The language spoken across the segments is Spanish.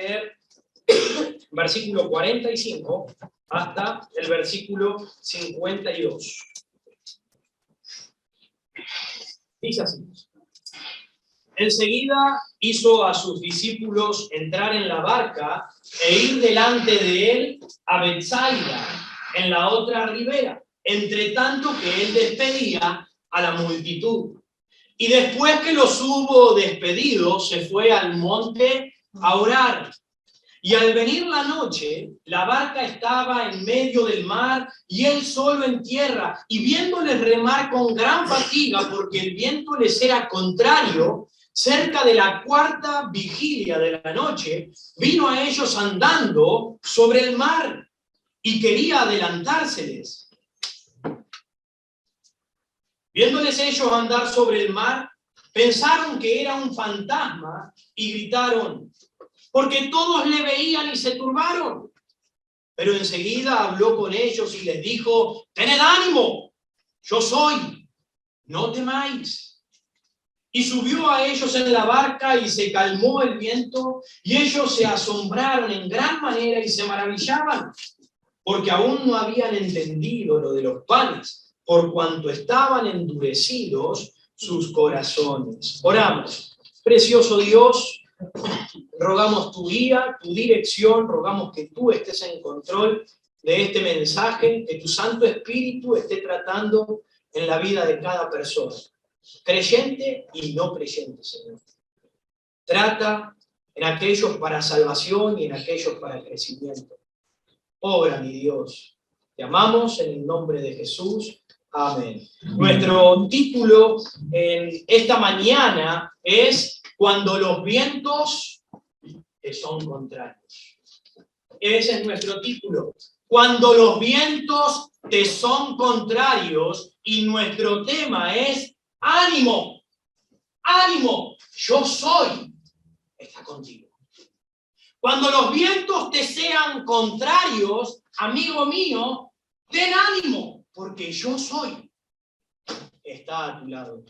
leer versículo 45 hasta el versículo 52. Dice así: enseguida hizo a sus discípulos entrar en la barca e ir delante de él a Betsaida, en la otra ribera, entre tanto que él despedía a la multitud. Y después que los hubo despedido, se fue al monte a orar. Y al venir la noche, la barca estaba en medio del mar y él solo en tierra. Y viéndoles remar con gran fatiga, porque el viento les era contrario, cerca de la cuarta vigilia de la noche, vino a ellos andando sobre el mar y quería adelantárseles. Viéndoles ellos andar sobre el mar, pensaron que era un fantasma y gritaron, porque todos le veían y se turbaron. Pero enseguida habló con ellos y les dijo: tened ánimo, yo soy, no temáis. Y subió a ellos en la barca y se calmó el viento, y ellos se asombraron en gran manera y se maravillaban, porque aún no habían entendido lo de los panes, por cuanto estaban endurecidos sus corazones. Oramos. Precioso Dios, rogamos tu guía, tu dirección, rogamos que tú estés en control de este mensaje, que tu Santo Espíritu esté tratando en la vida de cada persona, creyente y no creyente, Señor. Trata en aquellos para salvación y en aquellos para crecimiento. Obra, mi Dios. Te amamos en el nombre de Jesús. Amén. Nuestro título en esta mañana es Cuando los vientos te son contrarios. Ese es nuestro título. Cuando los vientos te son contrarios, y nuestro tema es ánimo. Ánimo, yo soy, está contigo. Cuando los vientos te sean contrarios, amigo mío, ten ánimo, porque yo soy, está a tu lado.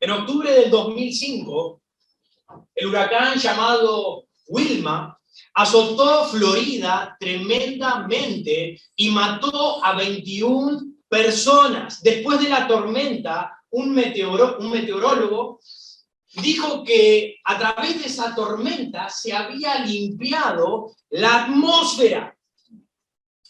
En octubre del 2005, el huracán llamado Wilma azotó Florida tremendamente y mató a 21 personas. Después de la tormenta, un meteorólogo dijo que a través de esa tormenta se había limpiado la atmósfera.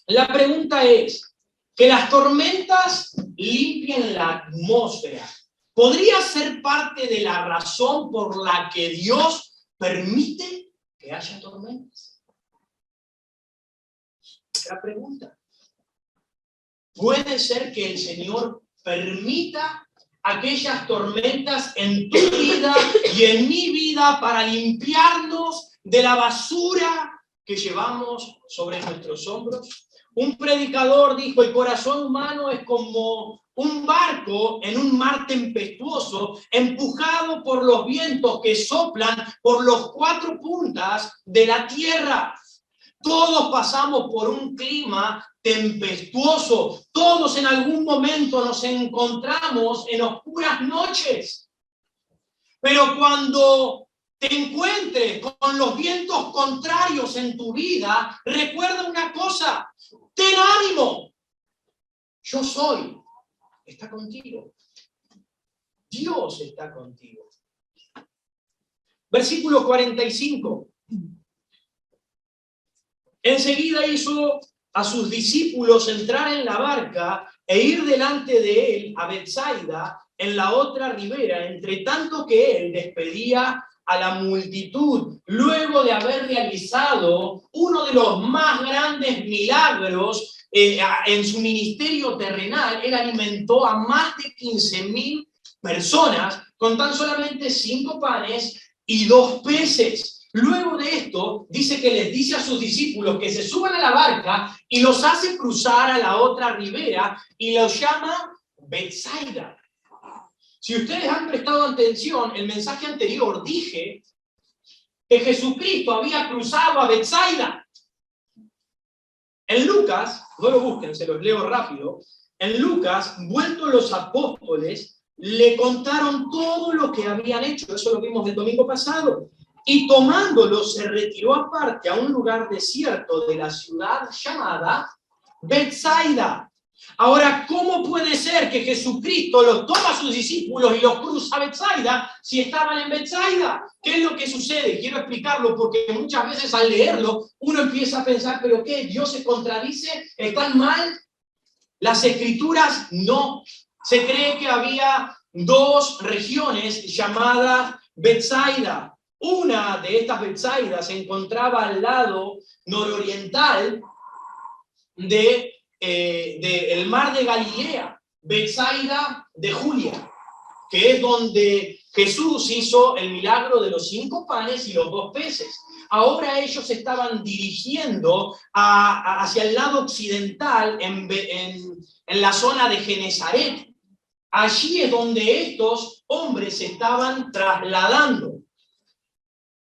La pregunta es, que las tormentas limpien la atmósfera, ¿podría ser parte de la razón por la que Dios permite que haya tormentas? Otra pregunta. ¿Puede ser que el Señor permita aquellas tormentas en tu vida y en mi vida para limpiarnos de la basura que llevamos sobre nuestros hombros? Un predicador dijo: el corazón humano es como un barco en un mar tempestuoso, empujado por los vientos que soplan por los cuatro puntas de la tierra. Todos pasamos por un clima tempestuoso. Todos en algún momento nos encontramos en oscuras noches. Pero cuando te encuentres con los vientos contrarios en tu vida, recuerda una cosa: ten ánimo. Yo soy, está contigo. Dios está contigo. Versículo 45. Enseguida hizo a sus discípulos entrar en la barca e ir delante de él a Betsaida, en la otra ribera, entre tanto que él despedía a la multitud, luego de haber realizado uno de los más grandes milagros en su ministerio terrenal. Él alimentó a más de 15,000 personas con tan solamente 5 panes y 2 peces. Luego de esto, dice que les dice a sus discípulos que se suban a la barca y los hace cruzar a la otra ribera y los llama Betsaida. Si ustedes han prestado atención, el mensaje anterior dije que Jesucristo había cruzado a Betsaida. En Lucas, no lo busquen, se los leo rápido. En Lucas, vueltos los apóstoles, le contaron todo lo que habían hecho. Eso lo vimos el domingo pasado. y tomándolo se retiró aparte a un lugar desierto de la ciudad llamada Betsaida. Ahora, ¿cómo puede ser que Jesucristo los toma a sus discípulos y los cruza a Betsaida si estaban en Betsaida? ¿Qué es lo que sucede? Quiero explicarlo porque muchas veces al leerlo uno empieza a pensar, ¿pero qué? ¿Dios se contradice? ¿Están mal? Las escrituras no. Se cree que había dos regiones llamadas Betsaida. Una de estas Betsaidas se encontraba al lado nororiental del mar de Galilea, Betsaida de Julia, que es donde Jesús hizo el milagro de los 5 panes y los 2 peces. Ahora ellos estaban dirigiendo hacia el lado occidental en la zona de Genesaret. Allí es donde estos hombres se estaban trasladando.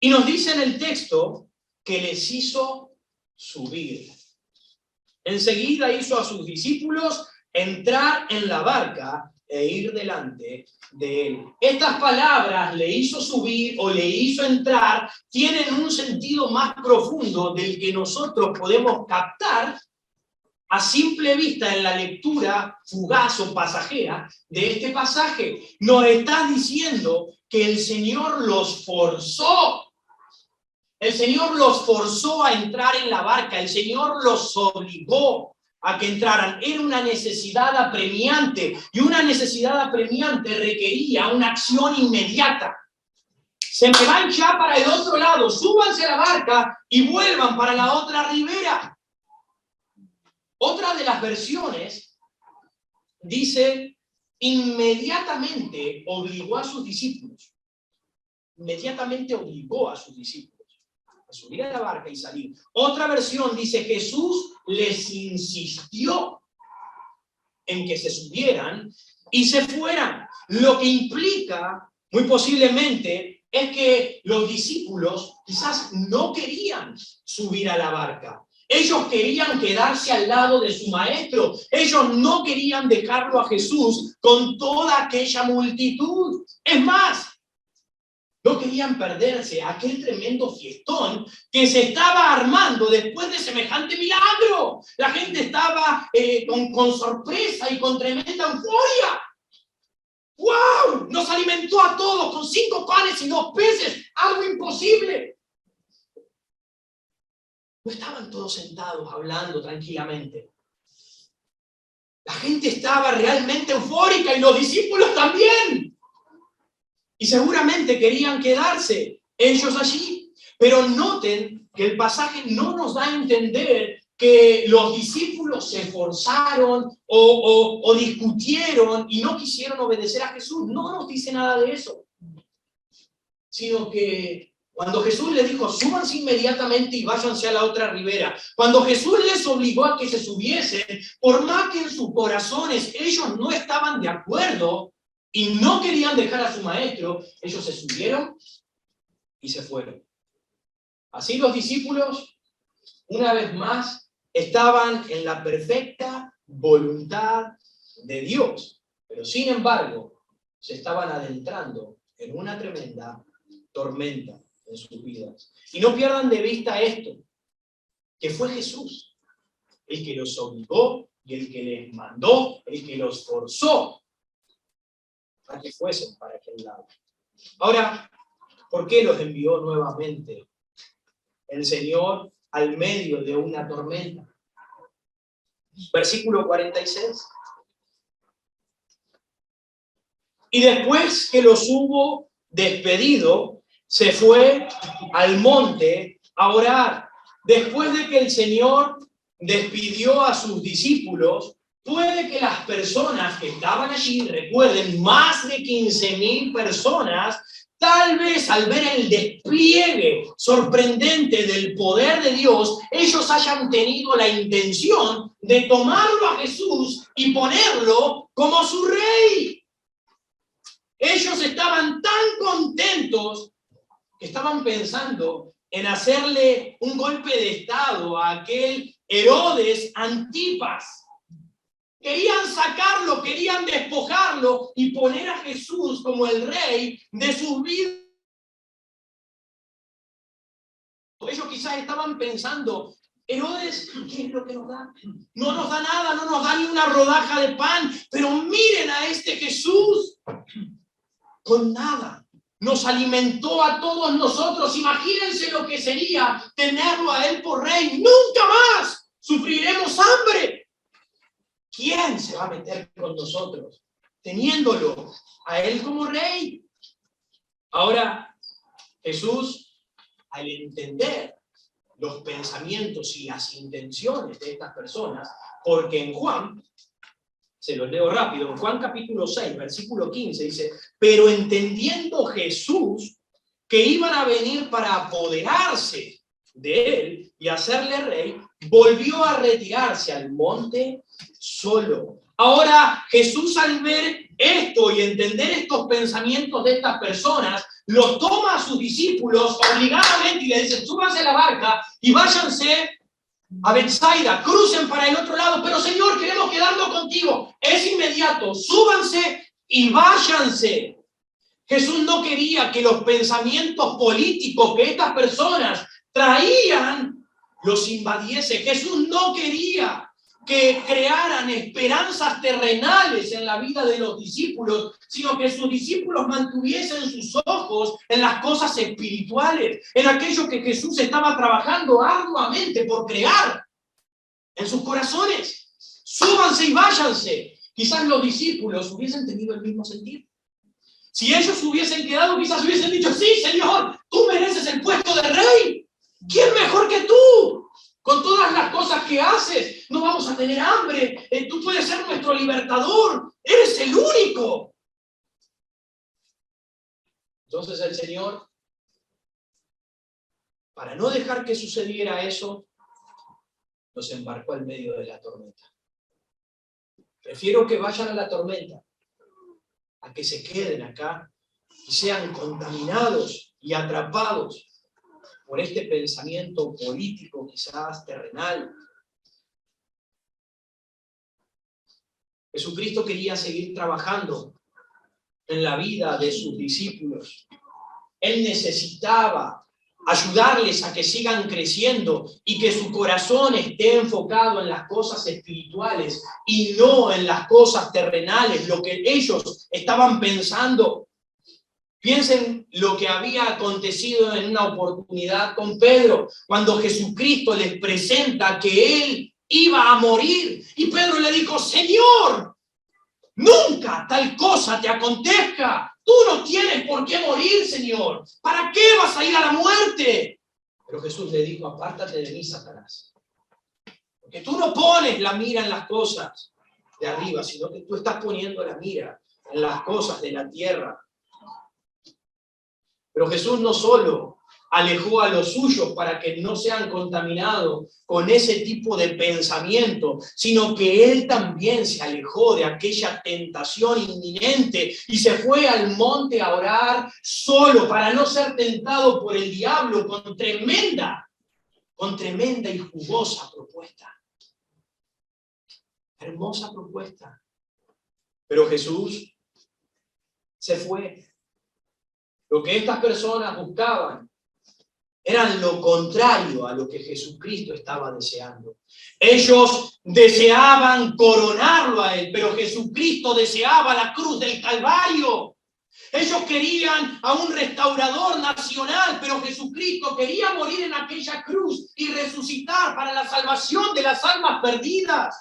Y nos dice en el texto que les hizo subir. Enseguida hizo a sus discípulos entrar en la barca e ir delante de él. Estas palabras, le hizo subir o le hizo entrar, tienen un sentido más profundo del que nosotros podemos captar a simple vista en la lectura fugaz o pasajera de este pasaje. Nos está diciendo que el Señor los forzó. El Señor los forzó a entrar en la barca, el Señor los obligó a que entraran. Era una necesidad apremiante, y una necesidad apremiante requería una acción inmediata. Se me van ya para el otro lado, súbanse a la barca y vuelvan para la otra ribera. Otra de las versiones dice, inmediatamente obligó a sus discípulos. Inmediatamente obligó a sus discípulos a subir a la barca y salir. Otra versión dice, Jesús les insistió en que se subieran y se fueran. Lo que implica, muy posiblemente, es que los discípulos quizás no querían subir a la barca. Ellos querían quedarse al lado de su maestro. Ellos no querían dejarlo a Jesús con toda aquella multitud. Es más, no querían perderse aquel tremendo fiestón que se estaba armando después de semejante milagro. La gente estaba con sorpresa y con tremenda euforia. ¡Wow! Nos alimentó a todos con 5 panes y 2 peces. Algo imposible. No estaban todos sentados hablando tranquilamente. La gente estaba realmente eufórica y los discípulos también. Y seguramente querían quedarse ellos allí. Pero noten que el pasaje no nos da a entender que los discípulos se esforzaron o discutieron y no quisieron obedecer a Jesús. No nos dice nada de eso. Sino que cuando Jesús les dijo, súbanse inmediatamente y váyanse a la otra ribera. Cuando Jesús les obligó a que se subiesen, por más que en sus corazones ellos no estaban de acuerdo, y no querían dejar a su maestro, ellos se subieron y se fueron. Así los discípulos, una vez más, estaban en la perfecta voluntad de Dios, pero sin embargo, se estaban adentrando en una tremenda tormenta en sus vidas. Y no pierdan de vista esto, que fue Jesús el que los obligó y el que les mandó, el que los forzó a que fuesen para aquel lado. Ahora, ¿por qué los envió nuevamente el Señor al medio de una tormenta? Versículo 46. Y después que los hubo despedido, se fue al monte a orar. Después de que el Señor despidió a sus discípulos, puede que las personas que estaban allí, recuerden, más de 15,000 personas, tal vez al ver el despliegue sorprendente del poder de Dios, ellos hayan tenido la intención de tomarlo a Jesús y ponerlo como su rey. Ellos estaban tan contentos que estaban pensando en hacerle un golpe de estado a aquel Herodes Antipas. Querían sacarlo, querían despojarlo y poner a Jesús como el rey de sus vidas. Ellos quizás estaban pensando, Herodes, ¿qué es lo que nos da? No nos da nada, no nos da ni una rodaja de pan, pero miren a este Jesús, con nada. Nos alimentó a todos nosotros. Imagínense lo que sería tenerlo a él por rey. Nunca más sufriremos hambre. ¿Quién se va a meter con nosotros teniéndolo a él como rey? Ahora, Jesús, al entender los pensamientos y las intenciones de estas personas, porque en Juan, se los leo rápido, en Juan capítulo 6, versículo 15, dice, pero entendiendo Jesús que iban a venir para apoderarse de él y hacerle rey, volvió a retirarse al monte solo. Ahora Jesús, al ver esto y entender estos pensamientos de estas personas, los toma a sus discípulos obligadamente y le dice, súbanse a la barca y váyanse a Betsaida, crucen para el otro lado, pero Señor, queremos quedarnos contigo. Es inmediato, súbanse y váyanse. Jesús no quería que los pensamientos políticos que estas personas traían los invadiese. Jesús no quería que crearan esperanzas terrenales en la vida de los discípulos, sino que sus discípulos mantuviesen sus ojos en las cosas espirituales, en aquello que Jesús estaba trabajando arduamente por crear en sus corazones. Súbanse y váyanse. Quizás los discípulos hubiesen tenido el mismo sentir. Si ellos hubiesen quedado, quizás hubiesen dicho, sí, Señor, tú mereces el puesto de rey. ¿Quién mejor que tú? Con todas las cosas que haces, no vamos a tener hambre. Tú puedes ser nuestro libertador. Eres el único. Entonces el Señor, para no dejar que sucediera eso, los embarcó al medio de la tormenta. Prefiero que vayan a la tormenta a que se queden acá y sean contaminados y atrapados por este pensamiento político, quizás terrenal. Jesucristo quería seguir trabajando en la vida de sus discípulos. Él necesitaba ayudarles a que sigan creciendo y que su corazón esté enfocado en las cosas espirituales y no en las cosas terrenales, lo que ellos estaban pensando. Piensen lo que había acontecido en una oportunidad con Pedro, cuando Jesucristo les presenta que él iba a morir. Y Pedro le dijo, Señor, nunca tal cosa te acontezca. Tú no tienes por qué morir, Señor. ¿Para qué vas a ir a la muerte? Pero Jesús le dijo, apártate de mí, Satanás. Porque tú no pones la mira en las cosas de arriba, sino que tú estás poniendo la mira en las cosas de la tierra. Pero Jesús no solo alejó a los suyos para que no sean contaminados con ese tipo de pensamiento, sino que Él también se alejó de aquella tentación inminente y se fue al monte a orar solo para no ser tentado por el diablo con tremenda y jugosa propuesta. Hermosa propuesta. Pero Jesús se fue. Lo que estas personas buscaban eran lo contrario a lo que Jesucristo estaba deseando. Ellos deseaban coronarlo a él, pero Jesucristo deseaba la cruz del Calvario. Ellos querían a un restaurador nacional, pero Jesucristo quería morir en aquella cruz y resucitar para la salvación de las almas perdidas.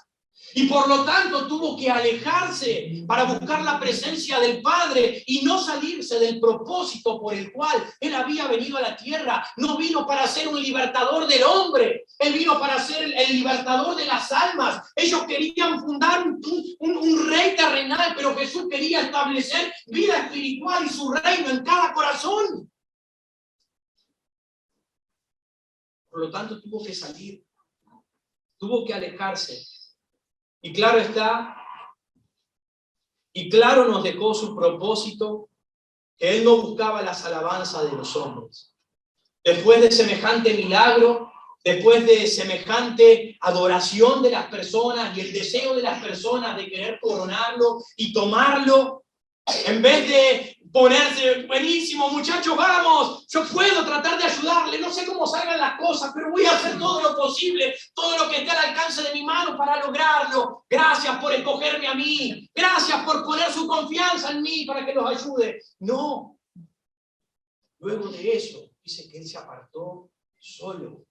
Y por lo tanto tuvo que alejarse para buscar la presencia del Padre y no salirse del propósito por el cual Él había venido a la tierra. No vino para ser un libertador del hombre, Él vino para ser el libertador de las almas. Ellos querían fundar un rey terrenal, pero Jesús quería establecer vida espiritual y su reino en cada corazón. Por lo tanto tuvo que salir, tuvo que alejarse. Y claro está, y claro nos dejó su propósito, que Él no buscaba las alabanzas de los hombres. Después de semejante milagro, después de semejante adoración de las personas y el deseo de las personas de querer coronarlo y tomarlo, en vez de ponerse, buenísimo muchachos, vamos, yo puedo tratar de ayudarle, no sé cómo salgan las cosas, pero voy a hacer todo lo posible, todo lo que esté al alcance de mi mano para lograrlo. Gracias por escogerme a mí, gracias por poner su confianza en mí para que los ayude. No. Luego de eso, dice que él se apartó solo.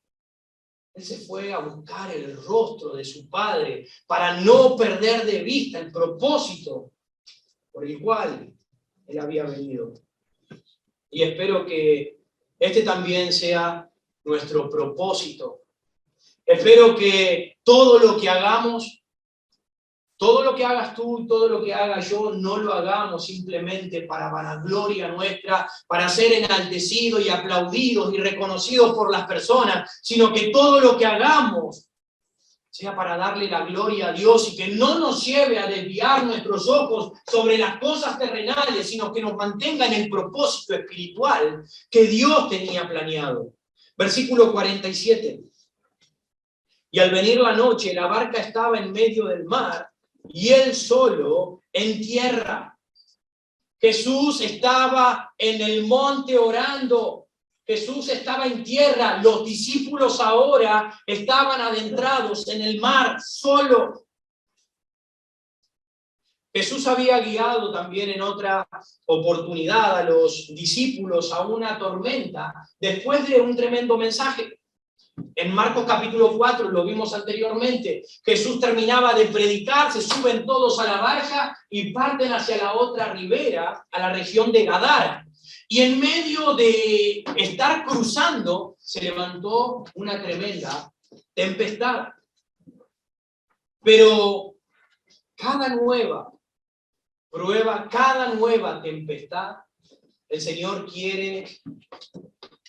Él se fue a buscar el rostro de su padre para no perder de vista el propósito por el cual él había venido. Y espero que este también sea nuestro propósito. Espero que todo lo que hagamos, todo lo que hagas tú y todo lo que haga yo, no lo hagamos simplemente para vanagloria nuestra, para ser enaltecidos y aplaudidos y reconocidos por las personas, sino que todo lo que hagamos sea para darle la gloria a Dios y que no nos lleve a desviar nuestros ojos sobre las cosas terrenales, sino que nos mantenga en el propósito espiritual que Dios tenía planeado. Versículo 47. Y al venir la noche, la barca estaba en medio del mar y él solo en tierra. Jesús estaba en el monte orando. Jesús estaba en tierra, los discípulos ahora estaban adentrados en el mar, solo. Jesús había guiado también en otra oportunidad a los discípulos a una tormenta después de un tremendo mensaje. En Marcos capítulo 4, lo vimos anteriormente, Jesús terminaba de predicar, se suben todos a la barca y parten hacia la otra ribera, a la región de Gadara. Y en medio de estar cruzando, se levantó una tremenda tempestad. Pero cada nueva prueba, cada nueva tempestad, el Señor quiere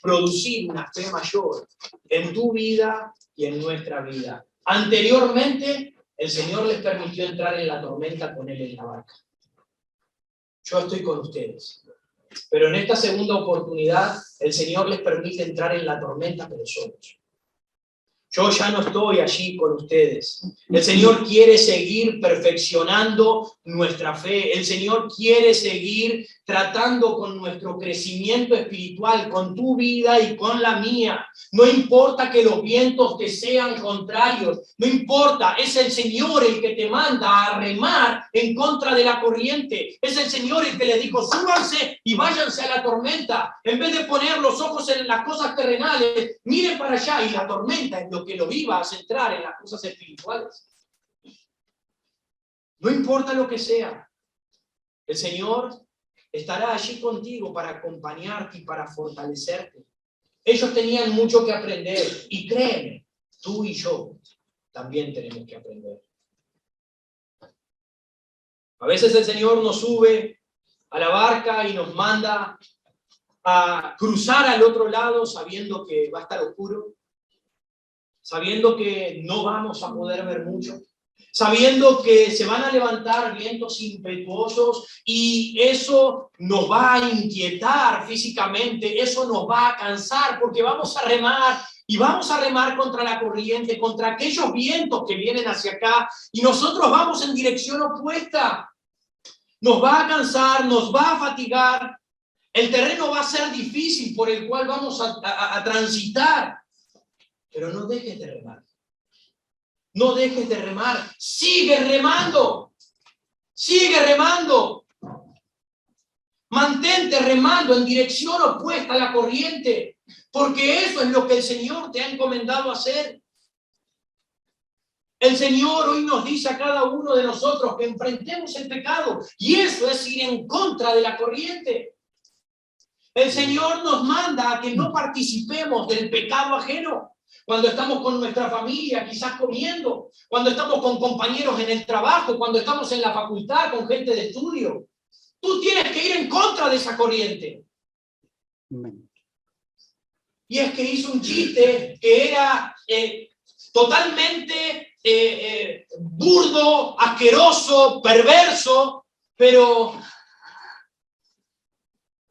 producir una fe mayor en tu vida y en nuestra vida. Anteriormente, el Señor les permitió entrar en la tormenta con Él en la barca. Yo estoy con ustedes. Pero en esta segunda oportunidad, el Señor les permite entrar en la tormenta, pero solos. Yo ya no estoy allí con ustedes. El Señor quiere seguir perfeccionando nuestra fe. El Señor quiere seguir tratando con nuestro crecimiento espiritual, con tu vida y con la mía. No importa que los vientos te sean contrarios, no importa, es el Señor el que te manda a remar en contra de la corriente. Es el Señor el que le dijo, súbanse y váyanse a la tormenta. En vez de poner los ojos en las cosas terrenales, miren para allá, y la tormenta es lo que lo iba a centrar en las cosas espirituales. No importa lo que sea, el Señor estará allí contigo para acompañarte y para fortalecerte. Ellos tenían mucho que aprender y créeme, tú y yo también tenemos que aprender. A veces el Señor nos sube a la barca y nos manda a cruzar al otro lado sabiendo que va a estar oscuro, sabiendo que no vamos a poder ver mucho, sabiendo que se van a levantar vientos impetuosos y eso nos va a inquietar físicamente, eso nos va a cansar porque vamos a remar y vamos a remar contra la corriente, contra aquellos vientos que vienen hacia acá y nosotros vamos en dirección opuesta. Nos va a cansar, nos va a fatigar, el terreno va a ser difícil por el cual vamos a transitar, pero no dejes de remar. No dejes de remar. Sigue remando. Sigue remando. Mantente remando en dirección opuesta a la corriente, porque eso es lo que el Señor te ha encomendado hacer. El Señor hoy nos dice a cada uno de nosotros que enfrentemos el pecado, y eso es ir en contra de la corriente. El Señor nos manda a que no participemos del pecado ajeno. Cuando estamos con nuestra familia, quizás comiendo, cuando estamos con compañeros en el trabajo, cuando estamos en la facultad con gente de estudio. Tú tienes que ir en contra de esa corriente. Y es que hizo un chiste que era totalmente burdo, asqueroso, perverso, pero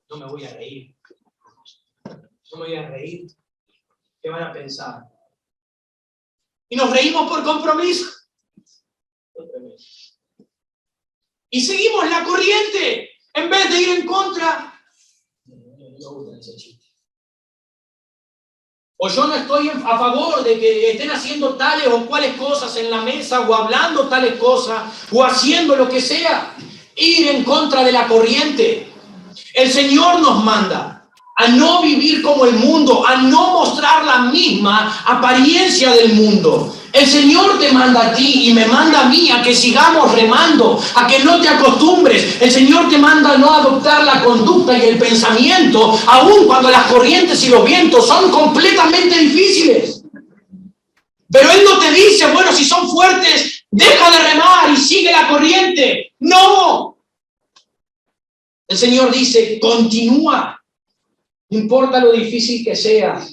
no me voy a reír. No me voy a reír. ¿Qué van a pensar? Y nos reímos por compromiso. Y seguimos la corriente. En vez de ir en contra. No gusta ese chiste. O yo no estoy a favor de que estén haciendo tales o cuales cosas en la mesa, o hablando tales cosas, o haciendo lo que sea. Ir en contra de la corriente. El Señor nos manda a no vivir como el mundo, a no mostrar la misma apariencia del mundo. El Señor te manda a ti y me manda a mí a que sigamos remando, a que no te acostumbres. El Señor te manda a no adoptar la conducta y el pensamiento, aun cuando las corrientes y los vientos son completamente difíciles. Pero Él no te dice, bueno, si son fuertes, deja de remar y sigue la corriente. ¡No! El Señor dice, continúa. No importa lo difícil que sea.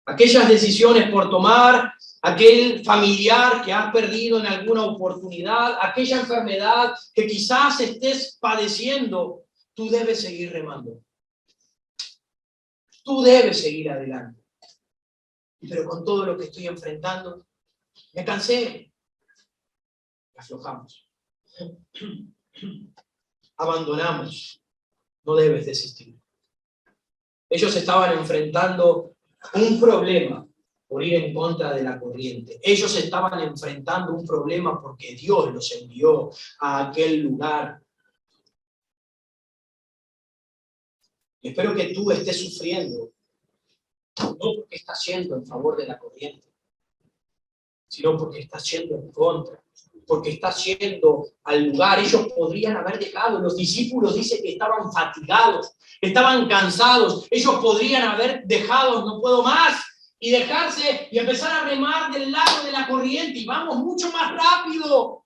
Aquellas decisiones por tomar, aquel familiar que has perdido en alguna oportunidad, aquella enfermedad que quizás estés padeciendo, tú debes seguir remando. Tú debes seguir adelante. Pero con todo lo que estoy enfrentando, me cansé. Aflojamos. Abandonamos. No debes desistir. Ellos estaban enfrentando un problema por ir en contra de la corriente. Ellos estaban enfrentando un problema porque Dios los envió a aquel lugar. Y espero que tú estés sufriendo, no porque estás yendo en favor de la corriente, sino porque estás yendo en contra. Porque estás yendo al lugar. Ellos podrían haber dejado. Los discípulos dicen que estaban fatigados, estaban cansados. Ellos podrían haber dejado, no puedo más, y dejarse y empezar a remar del lado de la corriente y vamos mucho más rápido.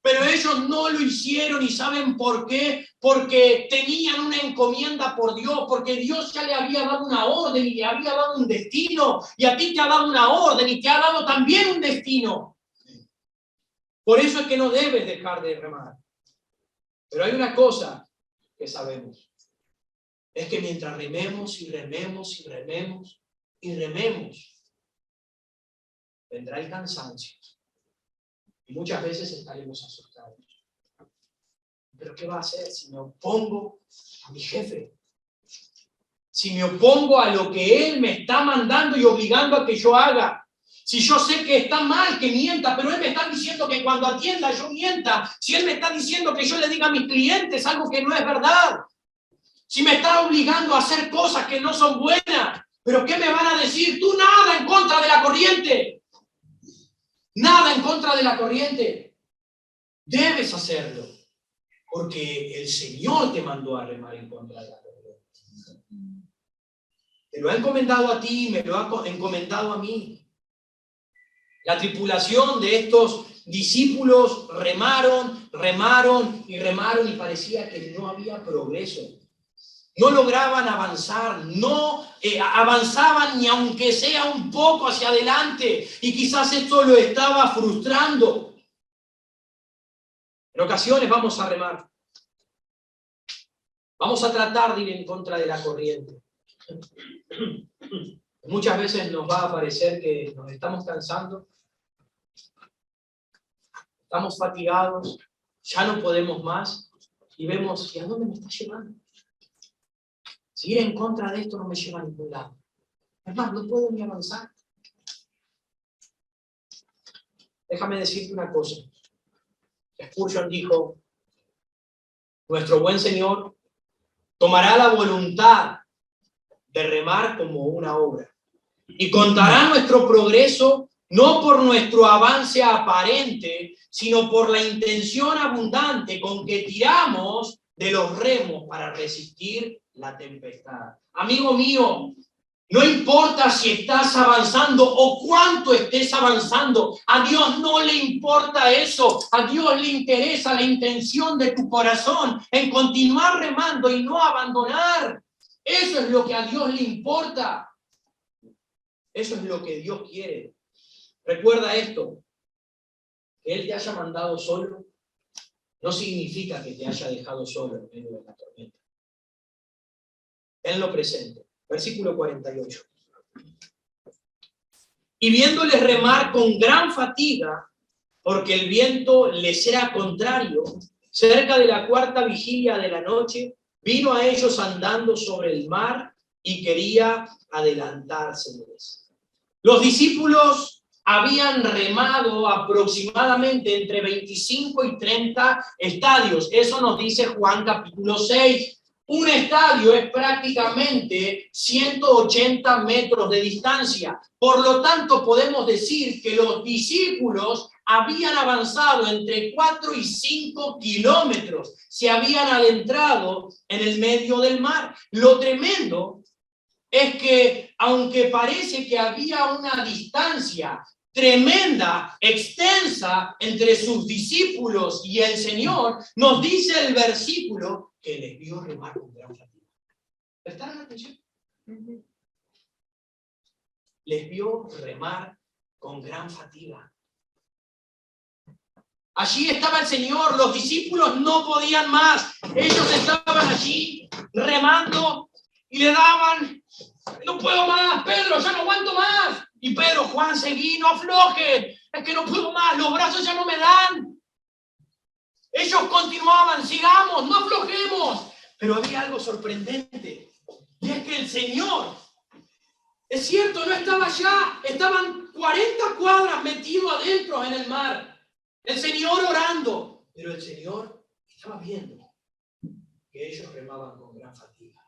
Pero ellos no lo hicieron. ¿Y saben por qué? Porque tenían una encomienda por Dios, porque Dios ya le había dado una orden y le había dado un destino, y a ti te ha dado una orden y te ha dado también un destino. Por eso es que no debes dejar de remar. Pero hay una cosa que sabemos. Es que mientras rememos y rememos y rememos y rememos, vendrá el cansancio. Y muchas veces estaremos asustados. ¿Pero qué va a hacer si me opongo a mi jefe? Si me opongo a lo que él me está mandando y obligando a que yo haga. Si yo sé que está mal que mienta, pero él me está diciendo que cuando atienda yo mienta. Si él me está diciendo que yo le diga a mis clientes algo que no es verdad. Si me está obligando a hacer cosas que no son buenas. ¿Pero qué me van a decir? Tú nada en contra de la corriente. Nada en contra de la corriente. Debes hacerlo. Porque el Señor te mandó a remar en contra de la corriente. Te lo ha encomendado a ti, me lo ha encomendado a mí. La tripulación de estos discípulos remaron y parecía que no había progreso. No lograban avanzar, no avanzaban ni aunque sea un poco hacia adelante, y quizás esto lo estaba frustrando. En ocasiones vamos a remar. Vamos a tratar de ir en contra de la corriente. Muchas veces nos va a parecer que nos estamos cansando, estamos fatigados, ya no podemos más, y vemos, ¿y a dónde me está llevando? Si ir en contra de esto no me lleva a ningún lado. Es más, no puedo ni avanzar. Déjame decirte una cosa. Spurgeon dijo, nuestro buen Señor tomará la voluntad de remar como una obra y contará nuestro progreso no por nuestro avance aparente, sino por la intención abundante con que tiramos de los remos para resistir la tempestad. Amigo mío, no importa si estás avanzando o cuánto estés avanzando, a Dios no le importa eso. A Dios le interesa la intención de tu corazón en continuar remando y no abandonar. Eso es lo que a Dios le importa. Eso es lo que Dios quiere. Recuerda esto, que Él te haya mandado solo no significa que te haya dejado solo en medio de la tormenta. Tenlo presente. Versículo 48. Y viéndoles remar con gran fatiga, porque el viento les era contrario, cerca de la cuarta vigilia de la noche, vino a ellos andando sobre el mar y quería adelantárseles. Los discípulos habían remado aproximadamente entre 25 y 30 estadios. Eso nos dice Juan capítulo 6. Un estadio es prácticamente 180 metros de distancia. Por lo tanto, podemos decir que los discípulos habían avanzado entre 4 y 5 kilómetros. Se habían adentrado en el medio del mar. Lo tremendo es que, aunque parece que había una distancia tremenda, extensa entre sus discípulos y el Señor, nos dice el versículo que les vio remar con gran fatiga. ¿Prestaron atención? Les vio remar con gran fatiga. Allí estaba el Señor, los discípulos no podían más. Ellos estaban allí remando y le daban, no puedo más, Pedro, ya no aguanto más. Y Pedro, Juan, seguí, no afloje, es que no puedo más, los brazos ya no me dan. Ellos continuaban, sigamos, no aflojemos. Pero había algo sorprendente, y es que el Señor, es cierto, no estaba allá, estaban 40 cuadras metidos adentro en el mar. El Señor orando, pero el Señor estaba viendo que ellos remaban con gran fatiga.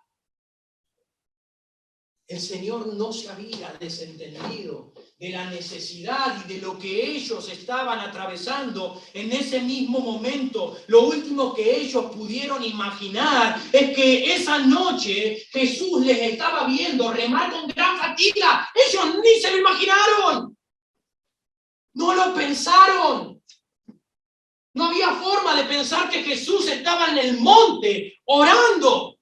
El Señor no se había desentendido de la necesidad y de lo que ellos estaban atravesando en ese mismo momento. Lo último que ellos pudieron imaginar es que esa noche Jesús les estaba viendo remar con gran fatiga. Ellos ni se lo imaginaron. No lo pensaron. No había forma de pensar que Jesús estaba en el monte orando.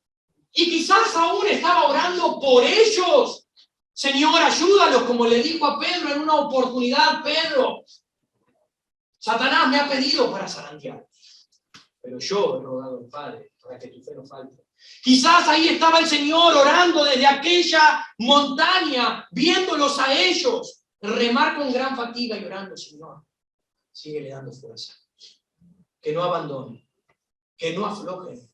Y quizás aún estaba orando por ellos. Señor, ayúdalos, como le dijo a Pedro en una oportunidad. Pedro, Satanás me ha pedido para zarandear, pero yo he rogado al Padre para que tu fe no falte. Quizás ahí estaba el Señor orando desde aquella montaña, viéndolos a ellos remar con gran fatiga y orando. Señor, síguele dando fuerza, que no abandonen, que no aflojen.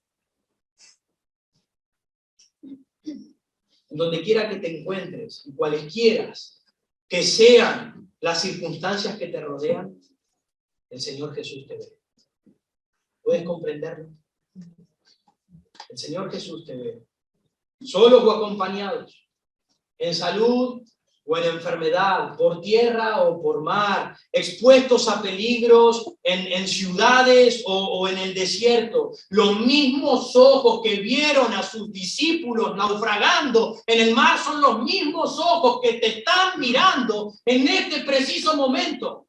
En donde quiera que te encuentres, y cualesquiera que sean las circunstancias que te rodean, el Señor Jesús te ve. ¿Puedes comprenderlo? El Señor Jesús te ve. Solos o acompañados, en salud o en enfermedad, por tierra o por mar, expuestos a peligros en ciudades o en el desierto. Los mismos ojos que vieron a sus discípulos naufragando en el mar son los mismos ojos que te están mirando en este preciso momento.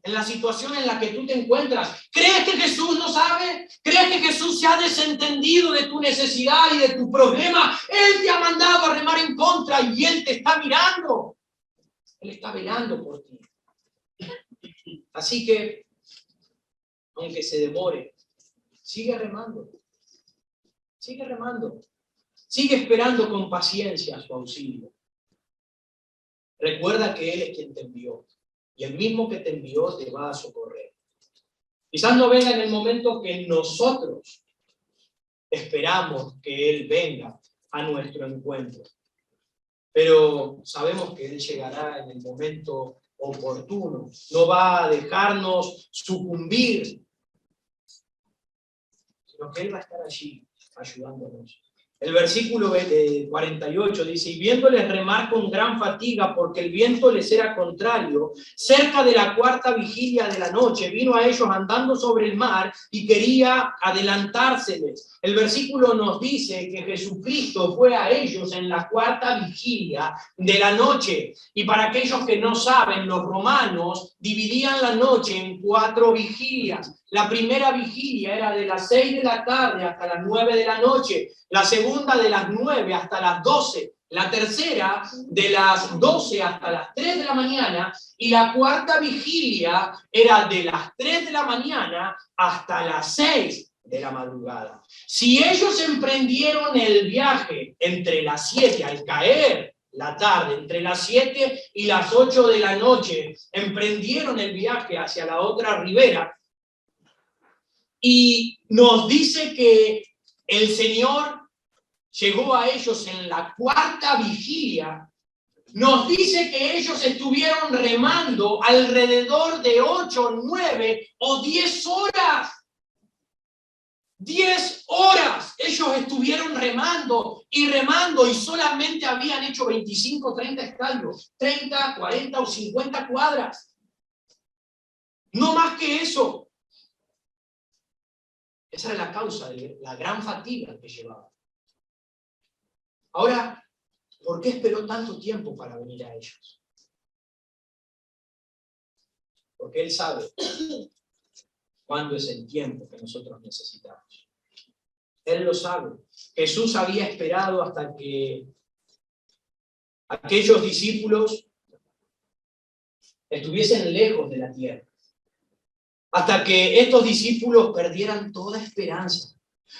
En la situación en la que tú te encuentras. ¿Crees que Jesús no sabe? ¿Crees que Jesús se ha desentendido de tu necesidad y de tu problema? Él te ha mandado a remar en contra y Él te está mirando. Él está velando por ti. Así que, aunque se demore, sigue remando. Sigue remando. Sigue esperando con paciencia su auxilio. Recuerda que Él es quien te envió. Y el mismo que te envió te va a socorrer. Quizás no venga en el momento que nosotros esperamos que Él venga a nuestro encuentro. Pero sabemos que Él llegará en el momento oportuno. No va a dejarnos sucumbir, sino que Él va a estar allí ayudándonos. El versículo 48 dice, y viéndoles remar con gran fatiga, porque el viento les era contrario, cerca de la cuarta vigilia de la noche, vino a ellos andando sobre el mar y quería adelantárseles. El versículo nos dice que Jesucristo fue a ellos en la cuarta vigilia de la noche. Y para aquellos que no saben, los romanos dividían la noche en 4 vigilias. La primera vigilia era de las 6 de la tarde hasta las 9 de la noche. La segunda de las 9 hasta las 12. La tercera de las 12 hasta las 3 de la mañana. Y la cuarta vigilia era de las 3 de la mañana hasta las 6 de la madrugada. Si ellos emprendieron el viaje entre las 7 al caer la tarde, entre las 7 y las 8 de la noche, emprendieron el viaje hacia la otra ribera, Y nos dice que el Señor llegó a ellos en la cuarta vigilia. Nos dice que ellos estuvieron remando alrededor de 8, 9 o 10 horas. 10 horas ellos estuvieron remando y solamente habían hecho 25, 30 estadios, 30, 40 o 50 cuadras. No más que eso. Esa era la causa de la gran fatiga que llevaban. Ahora, ¿por qué esperó tanto tiempo para venir a ellos? Porque Él sabe cuándo es el tiempo que nosotros necesitamos. Él lo sabe. Jesús había esperado hasta que aquellos discípulos estuviesen lejos de la tierra. Hasta que estos discípulos perdieran toda esperanza.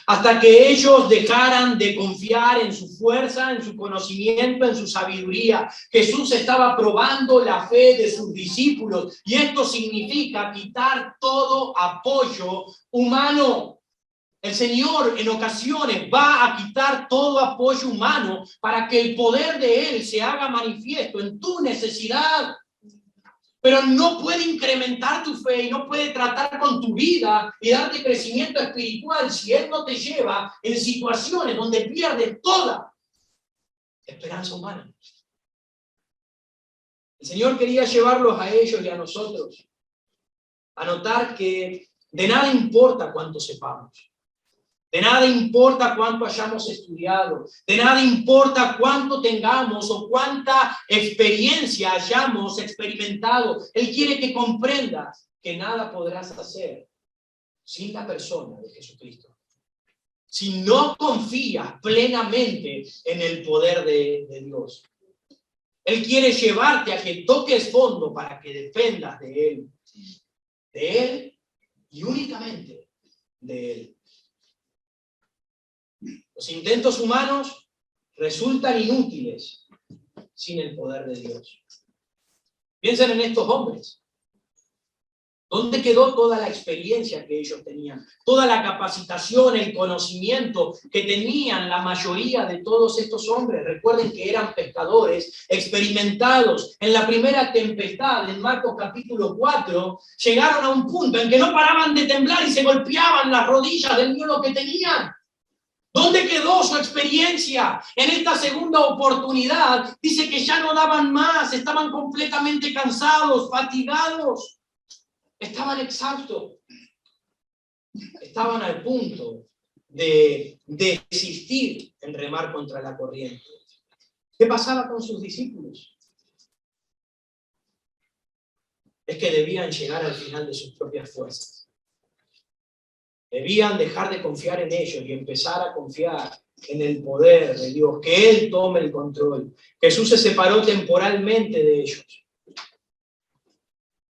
Hasta que ellos dejaran de confiar en su fuerza, en su conocimiento, en su sabiduría. Jesús estaba probando la fe de sus discípulos y esto significa quitar todo apoyo humano. El Señor en ocasiones va a quitar todo apoyo humano para que el poder de Él se haga manifiesto en tu necesidad. Pero no puede incrementar tu fe y no puede tratar con tu vida y darte crecimiento espiritual si Él no te lleva en situaciones donde pierdes toda esperanza humana. El Señor quería llevarlos a ellos y a nosotros a notar que de nada importa cuánto sepamos. De nada importa cuánto hayamos estudiado, de nada importa cuánto tengamos o cuánta experiencia hayamos experimentado. Él quiere que comprendas que nada podrás hacer sin la persona de Jesucristo. Si no confías plenamente en el poder de Dios. Él quiere llevarte a que toques fondo para que dependas de Él y únicamente de Él. Los intentos humanos resultan inútiles sin el poder de Dios. Piensen en estos hombres. ¿Dónde quedó toda la experiencia que ellos tenían? Toda la capacitación, el conocimiento que tenían la mayoría de todos estos hombres. Recuerden que eran pescadores experimentados. En la primera tempestad, en Marcos capítulo 4, llegaron a un punto en que no paraban de temblar y se golpeaban las rodillas del miedo que tenían. ¿Dónde quedó su experiencia? En esta segunda oportunidad dice que ya no daban más, estaban completamente cansados, fatigados, estaban exhaustos, estaban al punto de desistir en remar contra la corriente. ¿Qué pasaba con sus discípulos? Es que debían llegar al final de sus propias fuerzas. Debían dejar de confiar en ellos y empezar a confiar en el poder de Dios, que Él tome el control. Jesús se separó temporalmente de ellos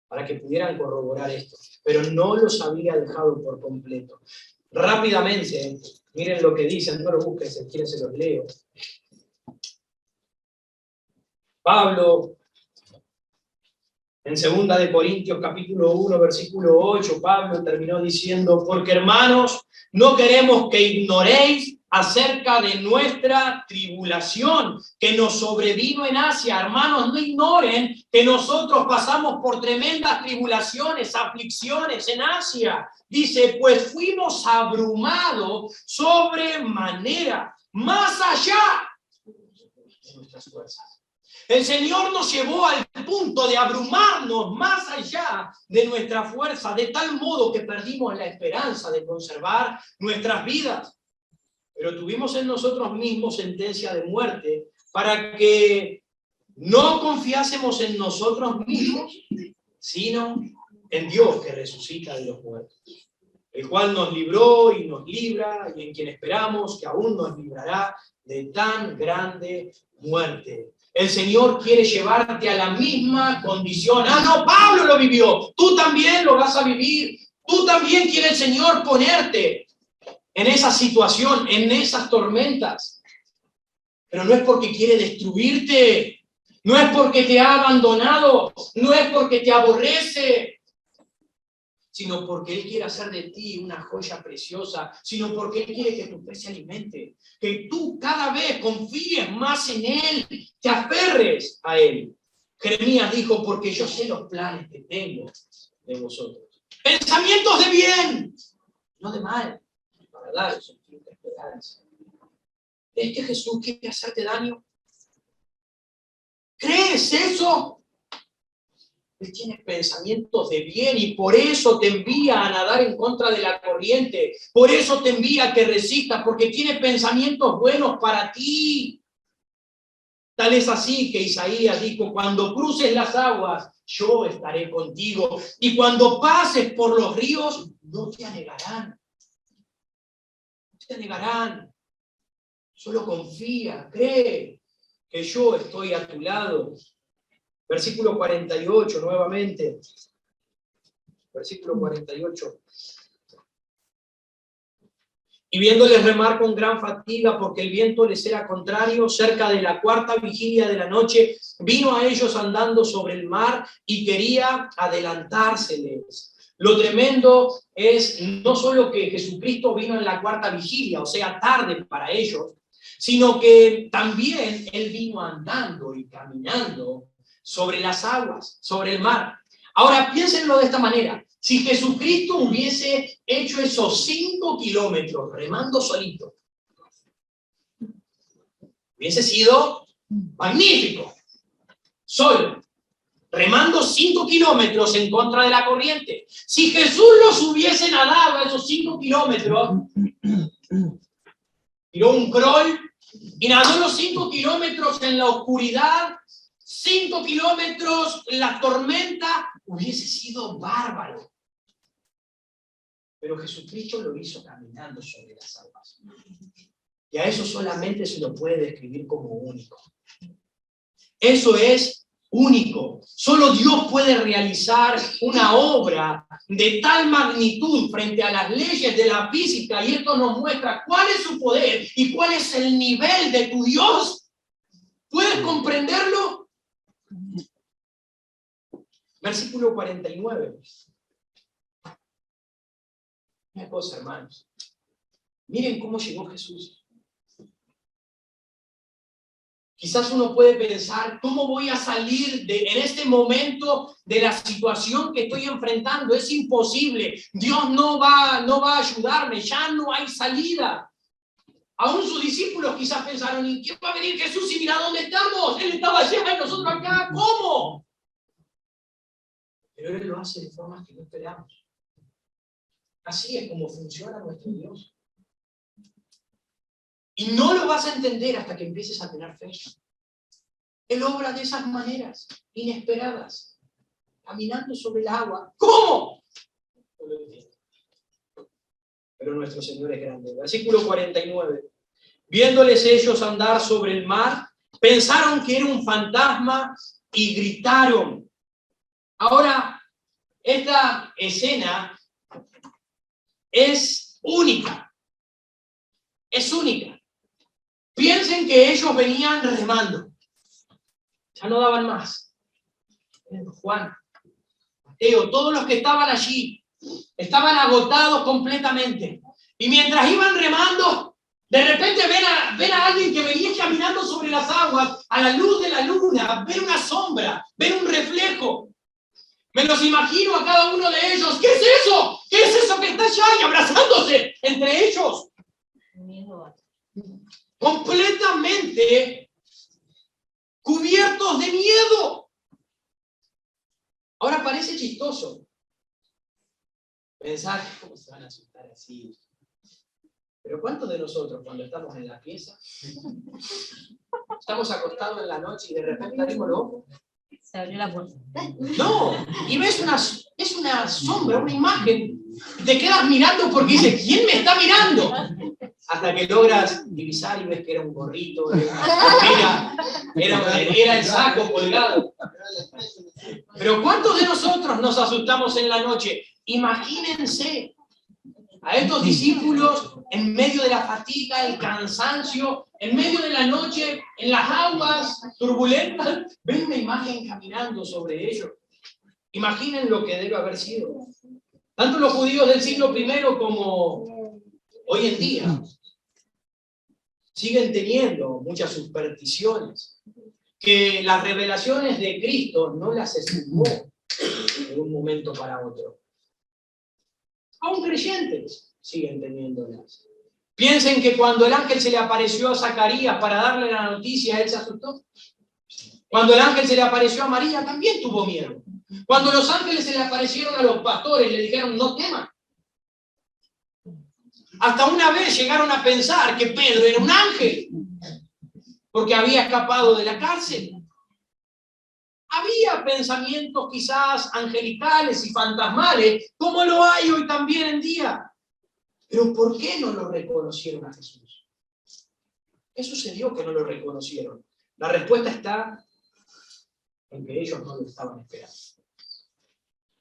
para que pudieran corroborar esto, pero no los había dejado por completo. Rápidamente, miren lo que dicen, no lo busquen, si quieren se los leo. Pablo, en 2 Corintios capítulo 1, versículo 8, Pablo terminó diciendo: porque hermanos, no queremos que ignoréis acerca de nuestra tribulación que nos sobrevino en Asia. Hermanos, no ignoren que nosotros pasamos por tremendas tribulaciones, aflicciones en Asia. Dice, pues fuimos abrumados sobremanera, más allá de nuestras fuerzas. El Señor nos llevó al punto de abrumarnos más allá de nuestra fuerza, de tal modo que perdimos la esperanza de conservar nuestras vidas. Pero tuvimos en nosotros mismos sentencia de muerte para que no confiásemos en nosotros mismos, sino en Dios que resucita de los muertos, el cual nos libró y nos libra, y en quien esperamos que aún nos librará de tan grande muerte. El Señor quiere llevarte a la misma condición. Ah, no, Pablo lo vivió. Tú también lo vas a vivir. Tú también quiere el Señor ponerte en esa situación, en esas tormentas. Pero no es porque quiere destruirte. No es porque te ha abandonado. No es porque te aborrece. sino porque Él quiere hacer de ti una joya preciosa, sino porque Él quiere que tu fe se alimente, que tú cada vez confíes más en Él, te aferres a Él. Jeremías dijo, porque yo sé los planes que tengo de vosotros. Pensamientos de bien, no de mal, para daros un fin de esperanza. ¿Crees que Jesús quiere hacerte daño? ¿Crees eso? Él tiene pensamientos de bien y por eso te envía a nadar en contra de la corriente. Por eso te envía a que resistas, porque tiene pensamientos buenos para ti. Tal es así que Isaías dijo, cuando cruces las aguas, yo estaré contigo. Y cuando pases por los ríos, no te anegarán. No te anegarán. Solo confía, cree que yo estoy a tu lado. Versículo 48, nuevamente. Versículo 48. Y viéndoles remar con gran fatiga, porque el viento les era contrario, cerca de la cuarta vigilia de la noche, vino a ellos andando sobre el mar y quería adelantárseles. Lo tremendo es no solo que Jesucristo vino en la cuarta vigilia, o sea, tarde para ellos, sino que también Él vino andando y caminando sobre las aguas, sobre el mar. Ahora, piénsenlo de esta manera. Si Jesucristo hubiese hecho esos 5 kilómetros remando solito, hubiese sido magnífico. Solo, remando 5 kilómetros en contra de la corriente. Si Jesús los hubiese nadado esos 5 kilómetros, tiró un crawl y nadó los 5 kilómetros en la oscuridad, 5 kilómetros en la tormenta, hubiese sido bárbaro. Pero Jesucristo lo hizo caminando sobre las aguas. Y a eso solamente se lo puede describir como único. Eso es único. Solo Dios puede realizar una obra de tal magnitud frente a las leyes de la física, y esto nos muestra cuál es su poder y cuál es el nivel de tu Dios. ¿Puedes comprenderlo? Versículo 49. Una cosa, hermanos. Miren cómo llegó Jesús. Quizás uno puede pensar, ¿cómo voy a salir en este momento de la situación que estoy enfrentando? Es imposible. Dios no va a ayudarme. Ya no hay salida. Aún sus discípulos quizás pensaron, ¿y quién va a venir Jesús? Y mira dónde estamos. Él estaba allá y nosotros acá. ¿Cómo? Pero Él lo hace de formas que no esperamos. Así es como funciona nuestro Dios. Y no lo vas a entender hasta que empieces a tener fe. Él obra de esas maneras, inesperadas, caminando sobre el agua. ¿Cómo? No lo entiendo. Pero nuestro Señor es grande. Versículo 49. Viéndoles ellos andar sobre el mar, pensaron que era un fantasma y gritaron. Ahora, esta escena es única. Es única. Piensen que ellos venían remando. Ya no daban más. Juan, Mateo, todos los que estaban allí estaban agotados completamente. Y mientras iban remando, de repente ven a alguien que venía caminando sobre las aguas a la luz de la luna, ven una sombra, ven un reflejo. Me los imagino a cada uno de ellos. ¿Qué es eso? ¿Qué es eso que está allá y abrazándose entre ellos? Completamente cubiertos de miedo. Ahora parece chistoso pensar cómo se van a asustar así. Pero ¿cuántos de nosotros cuando estamos en la pieza, estamos acostados en la noche y de repente abrimos los ojos? Se abrió la puerta. No, y ves es una sombra, una imagen. Te quedas mirando porque dices, ¿quién me está mirando? Hasta que logras divisar y ves que era un gorrito, era el saco colgado. Pero ¿cuántos de nosotros nos asustamos en la noche? Imagínense a estos discípulos en medio de la fatiga, el cansancio, en medio de la noche, en las aguas turbulentas. Ven una imagen caminando sobre ellos. Imaginen lo que debe haber sido. Tanto los judíos del siglo I como hoy en día siguen teniendo muchas supersticiones, que las revelaciones de Cristo no las esfumó de un momento para otro. Aún creyentes siguen teniéndolas. Piensen que cuando el ángel se le apareció a Zacarías para darle la noticia, él se asustó. Cuando el ángel se le apareció a María, también tuvo miedo. Cuando los ángeles se le aparecieron a los pastores, le dijeron, no teman. Hasta una vez llegaron a pensar que Pedro era un ángel, porque había escapado de la cárcel. Había pensamientos quizás angelicales y fantasmales, como lo hay hoy también en día. Pero ¿por qué no lo reconocieron a Jesús? ¿Qué sucedió que no lo reconocieron? La respuesta está en que ellos no lo estaban esperando.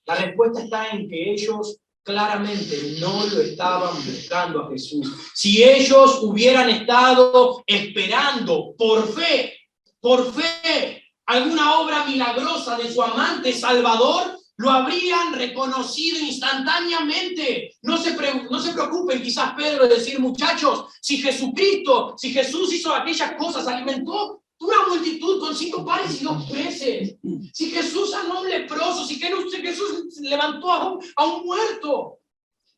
La respuesta está en que ellos claramente no lo estaban buscando a Jesús. Si ellos hubieran estado esperando por fe, alguna obra milagrosa de su amante Salvador, lo habrían reconocido instantáneamente. No se preocupen, quizás Pedro, de decir, muchachos, si Jesús hizo aquellas cosas, alimentó una multitud con 5 panes y 2 peces. Si Jesús sanó a un leproso, si Jesús levantó a un muerto,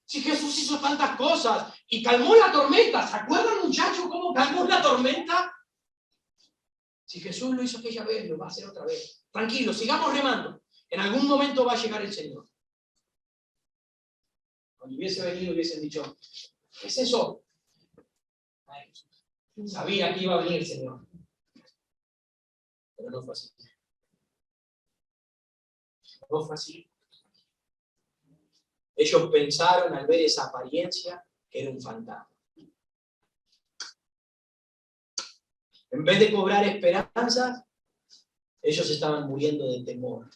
si Jesús hizo tantas cosas y calmó la tormenta. ¿Se acuerdan, muchachos, cómo calmó la tormenta? Si Jesús lo hizo aquella vez, lo va a hacer otra vez. Tranquilos, sigamos remando. En algún momento va a llegar el Señor. Cuando hubiese venido, hubiesen dicho, ¿qué es eso? Ay, sabía que iba a venir el Señor. Pero no fue así. No fue así. Ellos pensaron al ver esa apariencia que era un fantasma. En vez de cobrar esperanza, ellos estaban muriendo de temor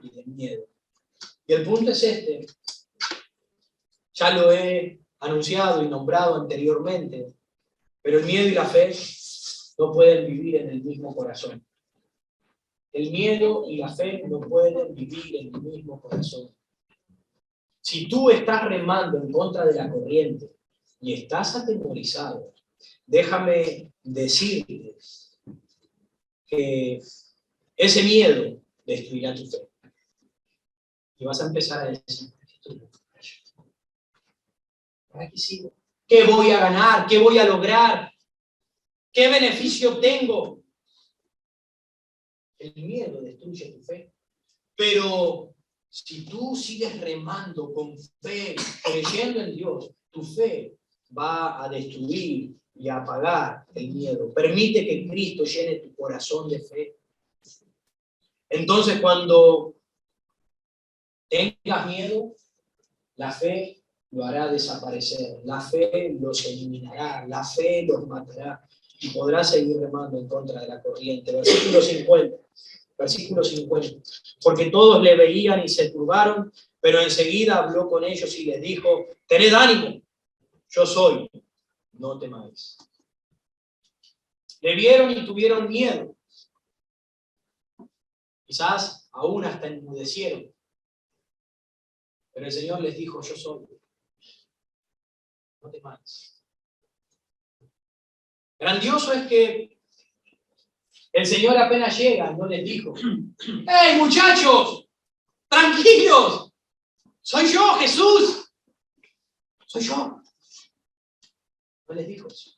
y de miedo. Y el punto es este. Ya lo he anunciado y nombrado anteriormente, pero el miedo y la fe no pueden vivir en el mismo corazón. El miedo y la fe no pueden vivir en el mismo corazón. Si tú estás remando en contra de la corriente y estás atemorizado, déjame decirte que ese miedo destruirá tu fe. Y vas a empezar a decir, ¿para qué sigo? ¿Qué voy a ganar? ¿Qué voy a lograr? ¿Qué beneficio tengo? El miedo destruye tu fe. Pero si tú sigues remando con fe, creyendo en Dios, tu fe va a destruir y a apagar el miedo. Permite que Cristo llene tu corazón de fe. Entonces, cuando tengas miedo, la fe lo hará desaparecer, la fe los eliminará, la fe los matará y podrás seguir remando en contra de la corriente. Versículo 50. Porque todos le veían y se turbaron, pero enseguida habló con ellos y les dijo, tened ánimo, yo soy, no temáis. Le vieron y tuvieron miedo. Quizás aún hasta enmudecieron. Pero el Señor les dijo, yo soy, no temáis. Grandioso es que el Señor apenas llega, no les dijo, ¡hey, muchachos! ¡Tranquilos! ¡Soy yo, Jesús! ¡Soy yo! No les dijo eso.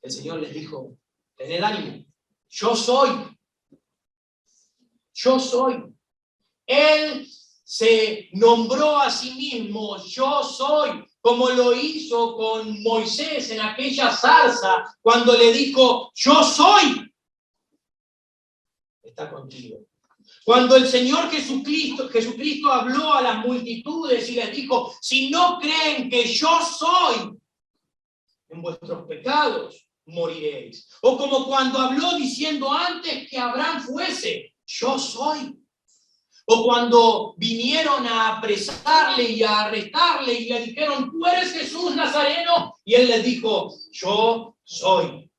El Señor les dijo, tened ánimo, yo soy. Yo soy. Él se nombró a sí mismo, yo soy, como lo hizo con Moisés en aquella zarza, cuando le dijo, yo soy. Está contigo. Cuando el Señor Jesucristo habló a las multitudes y les dijo, si no creen que yo soy, en vuestros pecados moriréis. O como cuando habló diciendo antes que Abraham fuese, yo soy. O cuando vinieron a apresarle y a arrestarle y le dijeron, tú eres Jesús Nazareno. Y él les dijo, yo soy.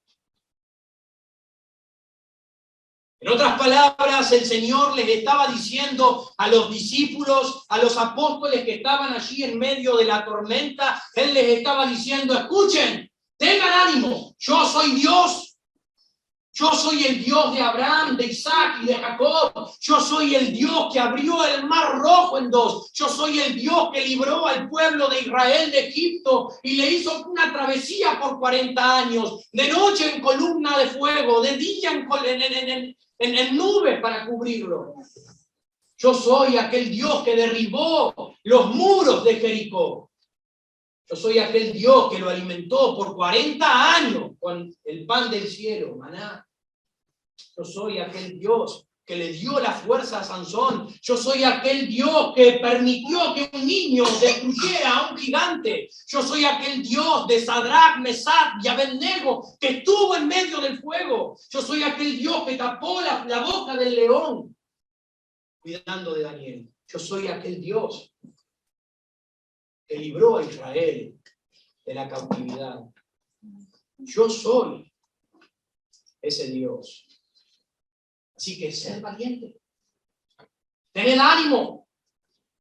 En otras palabras, el Señor les estaba diciendo a los discípulos, a los apóstoles que estaban allí en medio de la tormenta, Él les estaba diciendo, escuchen, tengan ánimo, yo soy Dios. Yo soy el Dios de Abraham, de Isaac y de Jacob. Yo soy el Dios que abrió el mar rojo en dos. Yo soy el Dios que libró al pueblo de Israel de Egipto y le hizo una travesía por 40 años. De noche en columna de fuego, de día en nubes para cubrirlo. Yo soy aquel Dios que derribó los muros de Jericó. Yo soy aquel Dios que lo alimentó por 40 años con el pan del cielo, maná. Yo soy aquel Dios que le dio la fuerza a Sansón. Yo soy aquel Dios que permitió que un niño destruyera a un gigante. Yo soy aquel Dios de Sadrach, Mesach y Abednego que estuvo en medio del fuego. Yo soy aquel Dios que tapó la boca del león cuidando de Daniel. Yo soy aquel Dios que libró a Israel de la cautividad. Yo soy ese Dios. Así que sed valiente. Tened ánimo.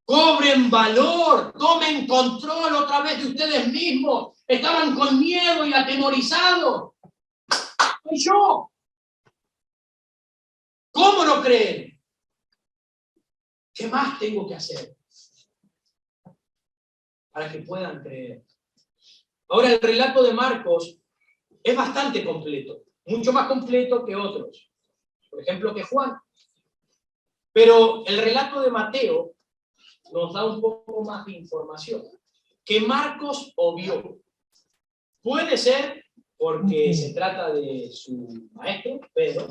Cobren valor. Tomen control otra vez de ustedes mismos. Estaban con miedo y atemorizados. Soy yo. ¿Cómo no creen? ¿Qué más tengo que hacer para que puedan creer? Ahora, el relato de Marcos es bastante completo, mucho más completo que otros, por ejemplo, que Juan. Pero el relato de Mateo nos da un poco más de información, que Marcos obvió. Puede ser porque se trata de su maestro, Pedro,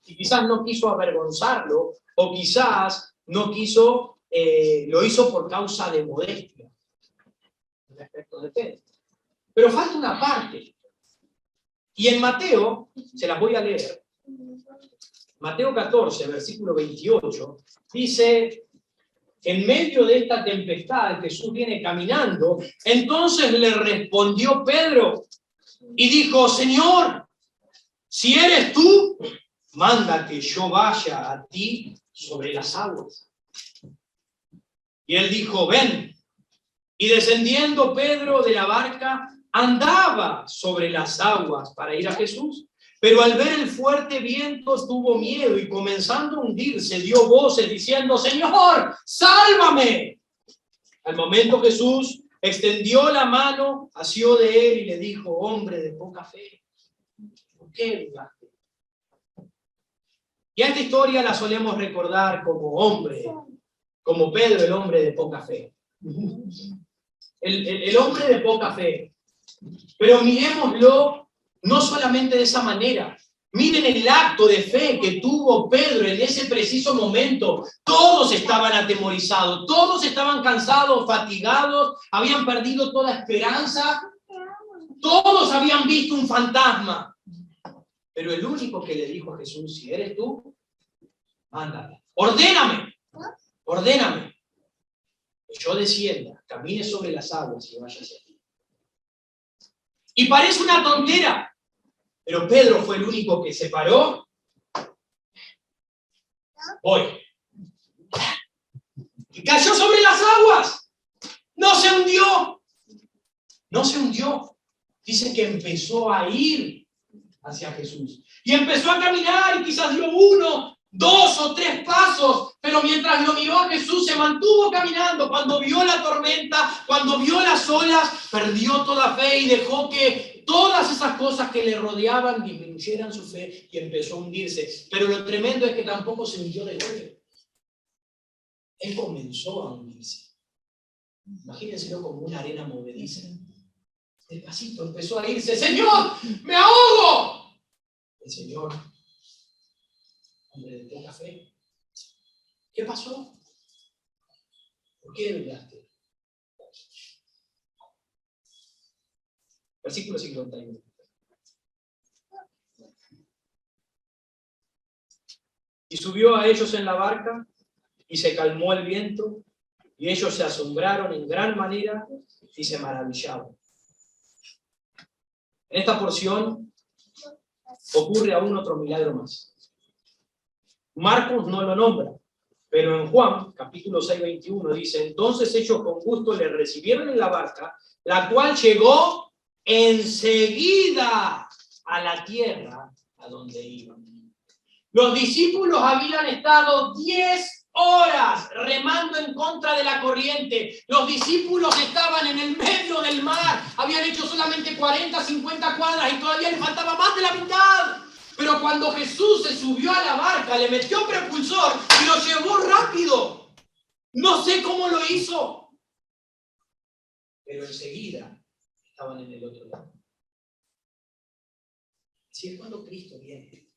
y quizás no quiso avergonzarlo, o quizás no quiso, lo hizo por causa de modestia respecto de Pedro. Pero falta una parte. Y en Mateo, se las voy a leer, Mateo 14, versículo 28, dice, en medio de esta tempestad Jesús viene caminando, entonces le respondió Pedro y dijo, Señor, si eres tú, manda que yo vaya a ti sobre las aguas. Y él dijo, ven. Y descendiendo Pedro de la barca, andaba sobre las aguas para ir a Jesús. Pero al ver el fuerte viento tuvo miedo y comenzando a hundirse dio voces diciendo, Señor, sálvame. Al momento Jesús extendió la mano, asió de él y le dijo, hombre de poca fe, ¿por qué dudaste? Y a esta historia la solemos recordar como hombre, como Pedro, el hombre de poca fe. El hombre de poca fe. Pero miremoslo no solamente de esa manera. Miren el acto de fe que tuvo Pedro en ese preciso momento. Todos estaban atemorizados, todos estaban cansados, fatigados, habían perdido toda esperanza, todos habían visto un fantasma. Pero el único que le dijo a Jesús, si eres tú, ándate, ordéname, que yo descienda, camine sobre las aguas y vaya hacia ti. Y parece una tontera, pero Pedro fue el único que se paró. Voy. Y cayó sobre las aguas. No se hundió. No se hundió. Dice que empezó a ir hacia Jesús. Y empezó a caminar y quizás dio 1, 2 o 3 pasos, pero mientras lo miró a Jesús se mantuvo caminando. Cuando vio la tormenta, cuando vio las olas, perdió toda fe y dejó que todas esas cosas que le rodeaban disminuyeran su fe y empezó a hundirse. Pero lo tremendo es que tampoco se hundió de golpe. Él comenzó a hundirse. Imagínenselo como una arena movediza. Despacito empezó a irse. ¡Señor, me ahogo! El Señor, hombre de poca fe, ¿qué pasó? ¿Por qué dudaste? Versículo 51. Y subió a ellos en la barca y se calmó el viento y ellos se asombraron en gran manera y se maravillaban. En esta porción ocurre aún otro milagro más. Marcos no lo nombra, pero en Juan, capítulo 6, 21, dice, entonces ellos con gusto le recibieron en la barca, la cual llegó enseguida a la tierra a donde iban. Los discípulos habían estado 10 horas remando en contra de la corriente. Los discípulos estaban en el medio del mar. Habían hecho solamente 40, 50 cuadras y todavía les faltaba más de la mitad. Pero cuando Jesús se subió a la barca, le metió propulsor y lo llevó rápido. No sé cómo lo hizo, pero enseguida estaban en el otro lado. Así es cuando Cristo viene.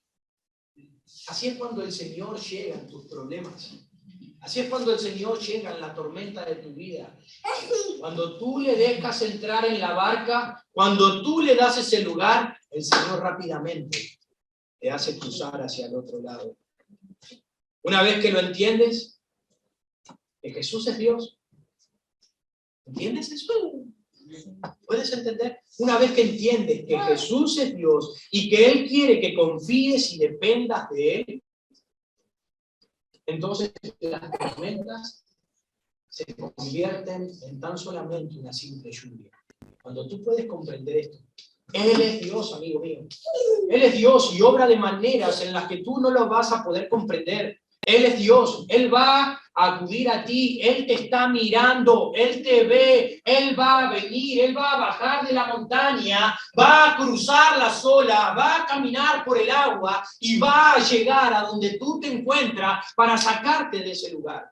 Así es cuando el Señor llega en tus problemas. Así es cuando el Señor llega en la tormenta de tu vida. Cuando tú le dejas entrar en la barca, cuando tú le das ese lugar, el Señor rápidamente te hace cruzar hacia el otro lado. Una vez que lo entiendes, que Jesús es Dios. ¿Entiendes eso? ¿Puedes entender? Una vez que entiendes que Jesús es Dios y que Él quiere que confíes y dependas de Él, entonces las tormentas se convierten en tan solamente una simple lluvia. Cuando tú puedes comprender esto, Él es Dios, amigo mío. Él es Dios y obra de maneras en las que tú no lo vas a poder comprender. Él es Dios, Él va a acudir a ti, Él te está mirando, Él te ve, Él va a venir, Él va a bajar de la montaña, va a cruzar las olas, va a caminar por el agua y va a llegar a donde tú te encuentras para sacarte de ese lugar.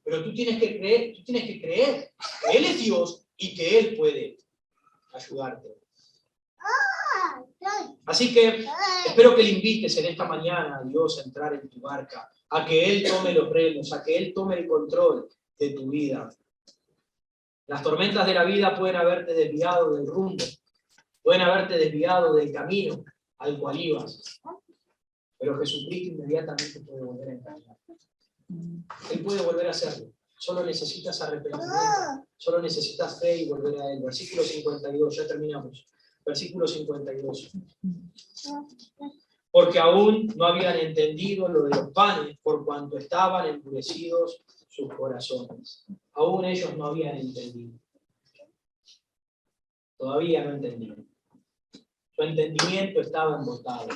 Pero tú tienes que creer que Él es Dios y que Él puede ayudarte. Así que espero que le invites en esta mañana a Dios a entrar en tu barca, a que Él tome los remos, a que Él tome el control de tu vida. Las tormentas de la vida pueden haberte desviado del rumbo, pueden haberte desviado del camino al cual ibas, pero Jesucristo inmediatamente puede volver a encarnar. Él puede volver a hacerlo. Solo necesitas arrepentimiento, solo necesitas fe y volver a Él. Versículo 52, ya terminamos. Versículo 52. Porque aún no habían entendido lo de los panes, por cuanto estaban endurecidos sus corazones. Aún ellos no habían entendido. Todavía no entendían. Su entendimiento estaba embotado.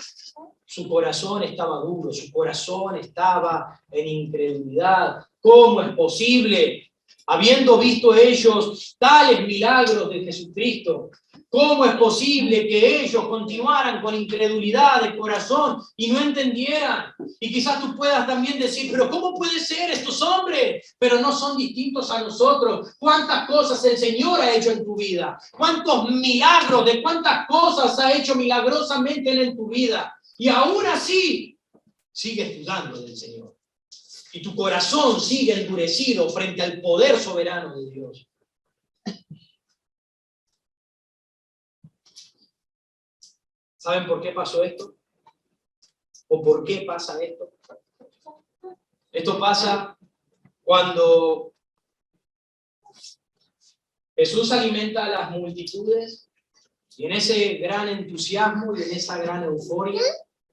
Su corazón estaba duro, su corazón estaba en incredulidad. ¿Cómo es posible? Habiendo visto ellos tales milagros de Jesucristo, ¿cómo es posible que ellos continuaran con incredulidad de corazón y no entendieran? Y quizás tú puedas también decir, pero ¿cómo puede ser estos hombres? Pero no son distintos a nosotros. ¿Cuántas cosas el Señor ha hecho en tu vida? ¿Cuántos milagros, de cuántas cosas ha hecho milagrosamente Él en tu vida? Y aún así, sigues dudando del Señor. Y tu corazón sigue endurecido frente al poder soberano de Dios. ¿Saben por qué pasó esto? ¿O por qué pasa esto? Esto pasa cuando Jesús alimenta a las multitudes y en ese gran entusiasmo y en esa gran euforia,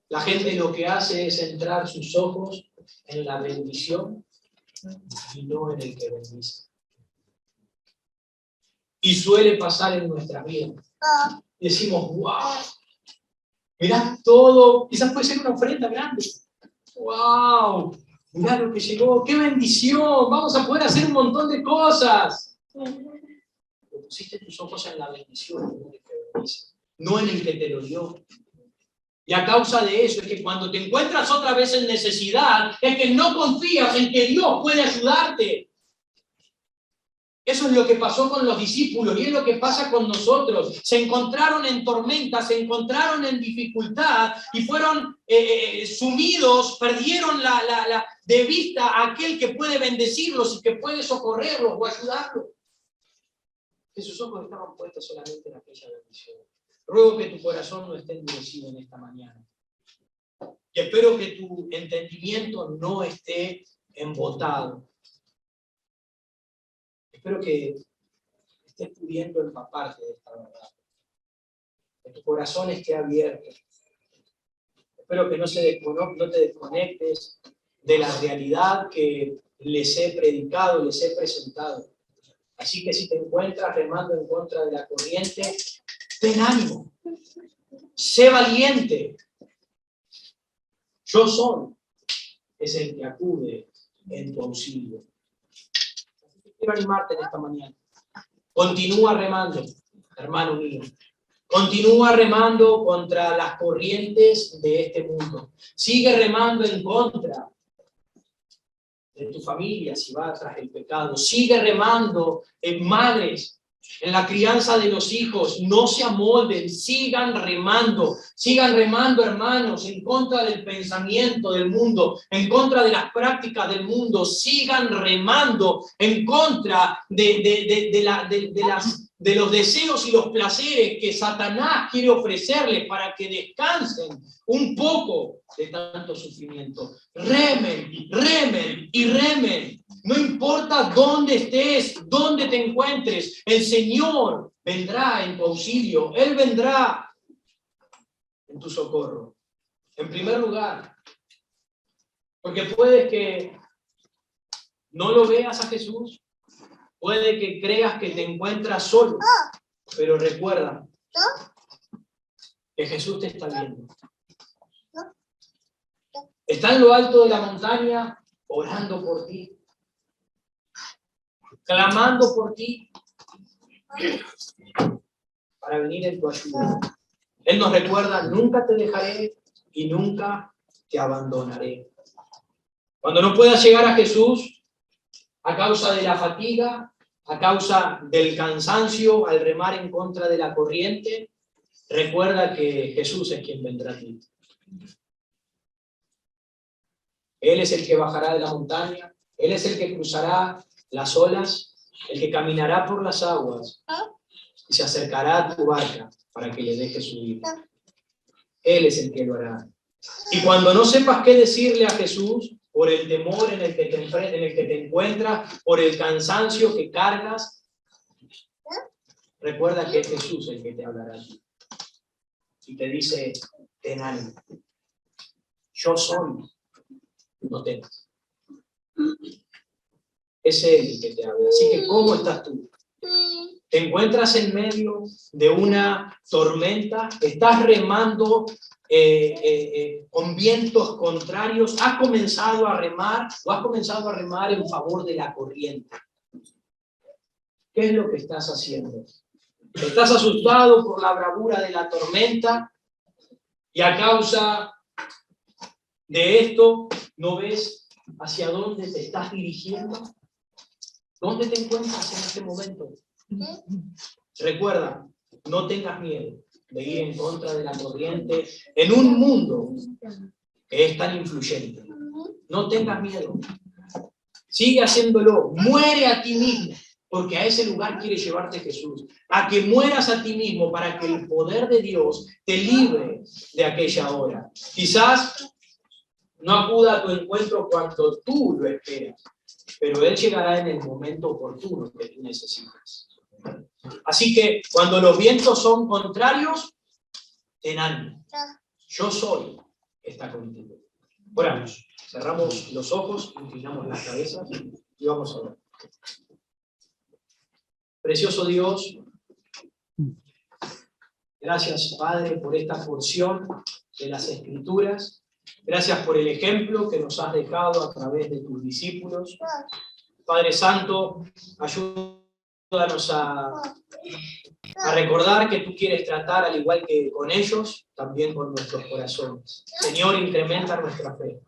la gente lo que hace es centrar sus ojos en la bendición y no en el que bendice. Y suele pasar en nuestra vida. Decimos, wow, mirá todo, quizás puede ser una ofrenda grande. Wow, mirá lo que llegó, qué bendición, vamos a poder hacer un montón de cosas. Pero pusiste tus ojos en la bendición, no en el que bendice, no en el que te lo dio. Y a causa de eso es que cuando te encuentras otra vez en necesidad, es que no confías en que Dios puede ayudarte. Eso es lo que pasó con los discípulos y es lo que pasa con nosotros. Se encontraron en tormentas, se encontraron en dificultad y fueron sumidos, perdieron de vista a aquel que puede bendecirlos y que puede socorrerlos o ayudarlos. Que sus ojos estaban puestos solamente en aquella bendición. Ruego que tu corazón no esté endurecido en esta mañana. Y espero que tu entendimiento no esté embotado. Espero que estés pudiendo empaparte de esta verdad. Que tu corazón esté abierto. Que Espero que no te desconectes de la realidad que les he predicado, les he presentado. Así que si te encuentras remando en contra de la corriente, ten ánimo, sé valiente. Yo soy es el que acude en tu auxilio. Quiero animarte en esta mañana. Continúa remando, hermano mío. Continúa remando contra las corrientes de este mundo. Sigue remando en contra de tu familia si va tras el pecado. Sigue remando en madres, en la crianza de los hijos. No se amolden, sigan remando, hermanos, en contra del pensamiento del mundo, en contra de las prácticas del mundo. Sigan remando en contra de los deseos y los placeres que Satanás quiere ofrecerles para que descansen un poco de tanto sufrimiento. Remen, remen y remen. No importa dónde estés, dónde te encuentres, el Señor vendrá en tu auxilio. Él vendrá en tu socorro. En primer lugar, porque puede que no lo veas a Jesús, puede que creas que te encuentras solo, pero recuerda que Jesús te está viendo. Está en lo alto de la montaña orando por ti, clamando por ti para venir en tu ayuda. Él nos recuerda: nunca te dejaré y nunca te abandonaré. Cuando no puedas llegar a Jesús, a causa de la fatiga, a causa del cansancio al remar en contra de la corriente, recuerda que Jesús es quien vendrá a ti. Él es el que bajará de la montaña, Él es el que cruzará las olas, el que caminará por las aguas y se acercará a tu barca para que le dejes subir. Él es el que lo hará. Y cuando no sepas qué decirle a Jesús, por el temor en el que te encuentras, por el cansancio que cargas, recuerda que es Jesús el que te hablará. Y te dice: ten ánimo. Yo soy. No temas. Es Él el que te habla. Así que, ¿cómo estás tú? ¿Te encuentras en medio de una tormenta? ¿Estás remando con vientos contrarios? ¿Has comenzado a remar o has comenzado a remar en favor de la corriente? ¿Qué es lo que estás haciendo? ¿Estás asustado por la bravura de la tormenta y a causa de esto no ves hacia dónde te estás dirigiendo? ¿Dónde te encuentras en este momento? Recuerda, no tengas miedo de ir en contra de la corriente en un mundo que es tan influyente. No tengas miedo. Sigue haciéndolo. Muere a ti mismo, porque a ese lugar quiere llevarte Jesús. A que mueras a ti mismo para que el poder de Dios te libre de aquella hora. Quizás no acuda a tu encuentro cuando tú lo esperas, pero Él llegará en el momento oportuno que tú necesitas. Así que cuando los vientos son contrarios, ten ánimo. Yo soy, está contigo. Oramos. Cerramos los ojos, inclinamos las cabezas y vamos a orar. Precioso Dios, gracias, Padre, por esta porción de las Escrituras. Gracias por el ejemplo que nos has dejado a través de tus discípulos. Padre Santo, ayúdanos a recordar que tú quieres tratar, al igual que con ellos, también con nuestros corazones. Señor, incrementa nuestra fe.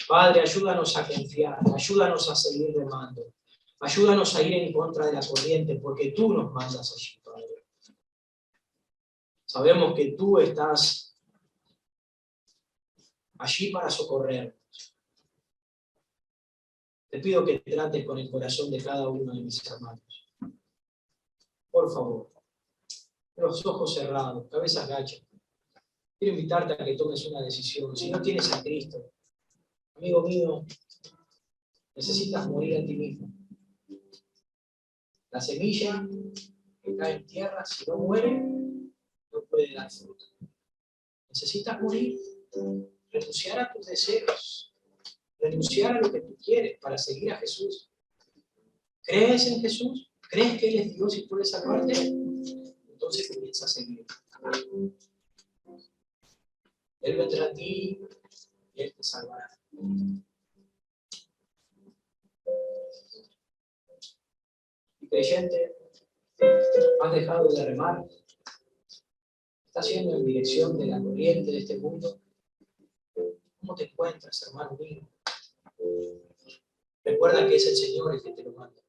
Padre, ayúdanos a confiar, ayúdanos a seguir remando, ayúdanos a ir en contra de la corriente, porque tú nos mandas allí, Padre. Sabemos que tú estás allí para socorrernos. Te pido que trates con el corazón de cada uno de mis hermanos. Por favor, los ojos cerrados, cabezas gachas. Quiero invitarte a que tomes una decisión. Si no tienes a Cristo, amigo mío, necesitas morir a ti mismo. La semilla que cae en tierra, si no muere, no puede dar fruto. Necesitas morir. Renunciar a tus deseos, renunciar a lo que tú quieres para seguir a Jesús. ¿Crees en Jesús? ¿Crees que Él es Dios y puede salvarte? Entonces comienza a seguir. Él vendrá a ti y Él te salvará. Y creyente, has dejado de remar. Estás yendo en dirección de la corriente de este mundo. ¿Cómo te encuentras, hermano mío? Recuerda que es el Señor el que te lo manda.